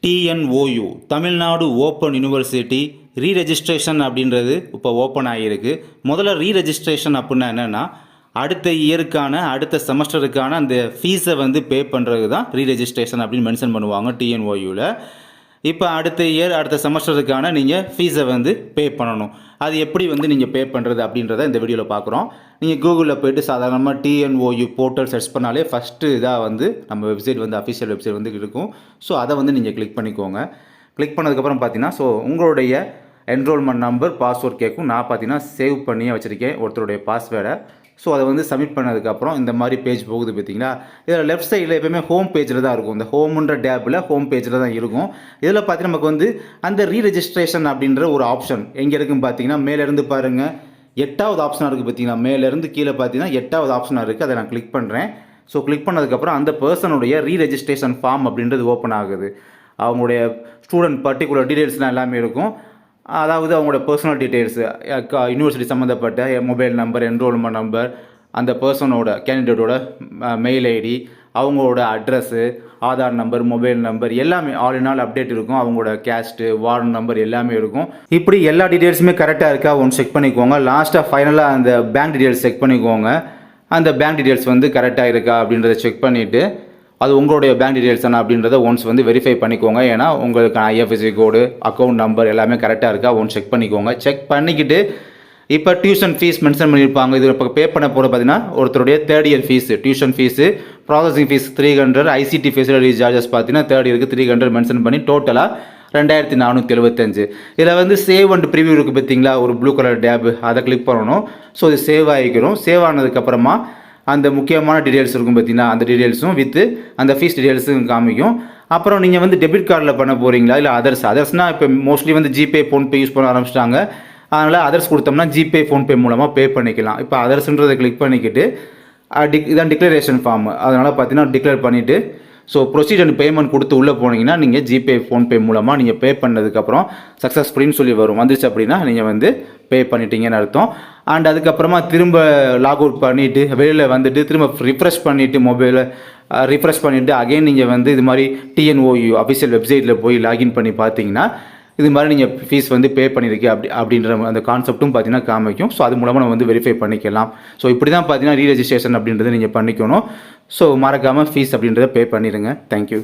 TNOU Tamil Nadu open university ரீரெஜிஸ்ட்ரேஷன் அப்படின்றது இப்போ open ஆகியிருக்கு. முதல்ல ரீரெஜிஸ்ட்ரேஷன் அப்படின்னா என்னென்னா, அடுத்த இயருக்கான அடுத்த செமஸ்டருக்கான அந்த ஃபீஸை வந்து பே பண்ணுறது தான் ரீரெஜிஸ்ட்ரேஷன் அப்படின்னு மென்ஷன் பண்ணுவாங்க டிஎன்ஓயூவில். இப்போ அடுத்த இயர் அடுத்த செமஸ்டருக்கான நீங்கள் ஃபீஸை வந்து பே பண்ணணும். அது எப்படி வந்து நீங்கள் பே பண்ணுறது அப்படின்றத இந்த வீடியோவில் பார்க்குறோம். நீங்கள் கூகுளில் போய்ட்டு சாதாரணமாக டிஎன்ஓயு போர்ட்டல் சர்ச் பண்ணாலே ஃபஸ்ட்டு இதாக வந்து நம்ம வெப்சைட் வந்து அஃபிஷியல் வெப்சைட் வந்து இருக்கும். ஸோ அதை வந்து நீங்கள் கிளிக் பண்ணிக்கோங்க. கிளிக் பண்ணதுக்கப்புறம் பார்த்தீங்கன்னா உங்களுடைய என்ரோல்மெண்ட் நம்பர் பாஸ்வேர்ட் கேட்கும். நான் பார்த்தீங்கன்னா சேவ் பண்ணியே வச்சுருக்கேன் ஒருத்தருடைய பாஸ்வேர்டை. ஸோ அதை வந்து சப்மிட் பண்ணதுக்கப்புறம் இந்த மாதிரி பேஜ் போகுது பார்த்தீங்களா. இதில் லெஃப்ட் சைடில் எப்போயுமே ஹோம் பேஜில் தான் இருக்கும். இந்த ஹோம்ன்ற டேப்பில் ஹோம் பேஜில் தான் இருக்கும். இதில் பார்த்தீங்கன்னா நமக்கு வந்து அந்த ரீரெஜிஸ்ட்ரேஷன் அப்படின்ற ஒரு ஆப்ஷன் எங்கே இருக்குன்னு பார்த்தீங்கன்னா, மேலேருந்து பாருங்கள் 8வது ஆப்ஷனாக இருக்குது பார்த்தீங்கன்னா. மேலேருந்து கீழே பார்த்தீங்கன்னா 8வது ஆப்ஷனாக இருக்குது. அதை நான் கிளிக் பண்ணுறேன். ஸோ கிளிக் பண்ணதுக்கப்புறம் அந்த பர்சனுடைய ரீரெஜிஸ்ட்ரேஷன் ஃபார்ம் அப்படின்றது ஓப்பன் ஆகுது. அவங்களுடைய ஸ்டூடெண்ட் பர்டிகுலர் டீட்டெயில்ஸ்லாம் எல்லாமே இருக்கும். அதாவது அவங்களோட பர்சனல் டீட்டெயில்ஸு, யூனிவர்சிட்டி சம்மந்தப்பட்ட மொபைல் நம்பர், என்ரோல்மெண்ட் நம்பர், அந்த பர்சனோட கேண்டிடேட்டோட மெயில் ஐடி, அவங்களோட address, Aadhaar number, mobile number எல்லாமே ஆல் இன் ஆல் அப்டேட் இருக்கும். அவங்களோட கேஸ்ட்டு, வார்டு நம்பர் எல்லாமே இருக்கும். இப்படி எல்லா டீட்டெயில்ஸுமே கரெக்டாக இருக்கா ஒன்று செக் பண்ணிக்கோங்க. லாஸ்ட்டாக ஃபைனலாக அந்த பேங்க் டீட்டெயில்ஸ் செக் பண்ணிக்கோங்க. அந்த பேங்க் டீட்டெயில்ஸ் வந்து கரெக்டாக இருக்கா அப்படின்றத செக் பண்ணிவிட்டு அது உங்களுடைய பேங்க் டீட்டெயில்ஸ் தானே அப்படின்றத ஒன்ஸ் வந்து வெரிஃபை பண்ணிக்கோங்க. ஏன்னா உங்களுக்கு ஐஎஃப்எஸ்சி கோடு, அக்கௌண்ட் நம்பர் எல்லாமே கரெக்டாக இருக்கா ஒன்று செக் பண்ணிக்கோங்க. செக் பண்ணிக்கிட்டு இப்போ டியூஷன் ஃபீஸ் மென்ஷன் பண்ணியிருப்பாங்க. இது இப்போ பே பண்ண போகிற பார்த்தீங்கன்னா ஒருத்தருடைய third year fees, tuition fees, processing fees 300, ICT facility charges பார்த்தீங்கன்னா தேர்ட் இயருக்கு 300 மென்ஷன் பண்ணி டோட்டலாக 2475. இதில் வந்து சேவ் அண்ட் ப்ரிவியூ இருக்குது பார்த்தீங்களா, ஒரு ப்ளூ கலர் டேப், அதை கிளிக் பண்ணணும். ஸோ இது சேவ் ஆகிக்கிறோம். சேவ் ஆனதுக்கப்புறமா அந்த முக்கியமான டீட்டெயில்ஸ் இருக்கும் பார்த்தீங்கன்னா, அந்த டீட்டெயில்ஸும் வித்து அந்த ஃபீஸ் டீட்டெயில்ஸும் காமிக்கும். அப்புறம் நீங்கள் வந்து டெபிட் கார்டில் பண்ண போகிறீங்களா இல்லை அதர்ஸ்னால் இப்போ மோஸ்ட்லி வந்து ஜிபே, ஃபோன்பே யூஸ் பண்ண ஆரம்பிச்சிட்டாங்க. அதனால் அதர்ஸ் கொடுத்தோம்னா ஜிபே, ஃபோன்பே மூலமாக பே பண்ணிக்கலாம். இப்போ அதர்ஸ்ன்றதை கிளிக் பண்ணிக்கிட்டு இதான் டிக்ளரேஷன் ஃபார்ம். அதனால் பார்த்தீங்கன்னா டிக்ளேர் பண்ணிவிட்டு ஸோ ப்ரொசீட் அண்ட் பேமெண்ட் கொடுத்து உள்ளே போனீங்கன்னா நீங்கள் ஜிபே, ஃபோன்பே மூலமாக நீங்கள் பே பண்ணதுக்கப்புறம் சக்ஸஸ்ஃபுல்லின்னு சொல்லி வரும். வந்துச்சு அப்படின்னா நீங்கள் வந்து பே பண்ணிட்டீங்கன்னு அர்த்தம். அண்ட் அதுக்கப்புறமா திரும்ப லாக் அவுட் பண்ணிவிட்டு வெளியில் வந்துட்டு திரும்ப ரிஃப்ரெஷ் பண்ணிவிட்டு மொபைலை ரிஃப்ரெஷ் பண்ணிவிட்டு அகைன் நீங்கள் வந்து இது மாதிரி டிஎன்ஓயு அஃபிஷியல் வெப்சைட்டில் போய் லாகின் பண்ணி பார்த்தீங்கன்னா இது மாதிரி நீங்கள் ஃபீஸ் வந்து பே பண்ணியிருக்கீங்க அப்படின்ற அந்த கான்செப்ட்டும் பார்த்தீங்கன்னா காமிக்கும். ஸோ அது மூலமாக நம்ம வந்து வெரிஃபை பண்ணிக்கலாம். ஸோ இப்படி தான் பார்த்தீங்கன்னா ரீரெஜிஸ்ட்ரேஷன் அப்படின்றத நீங்கள் பண்ணிக்கணும். ஸோ மறக்காமல் ஃபீஸ் அப்படின்றத பே பண்ணிடுங்க. தேங்க்யூ.